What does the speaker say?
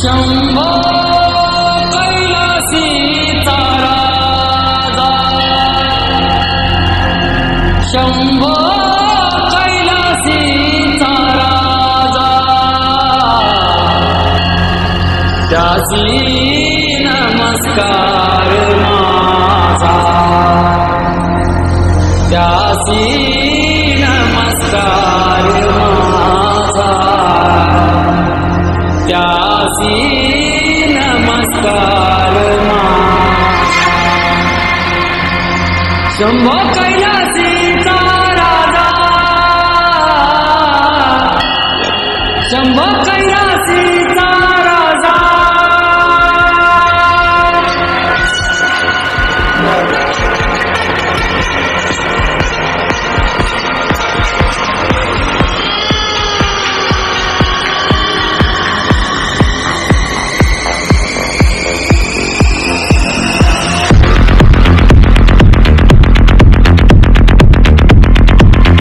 शंभो कैलासीचा राजा, शंभो कैलासीचा राजा, त्यासी नमस्कार माझा, त्यासी नमस्कार माझा, त्यासी नमस्कार माझा. शंभो कैलासीचा राजा, शंभो कैलासी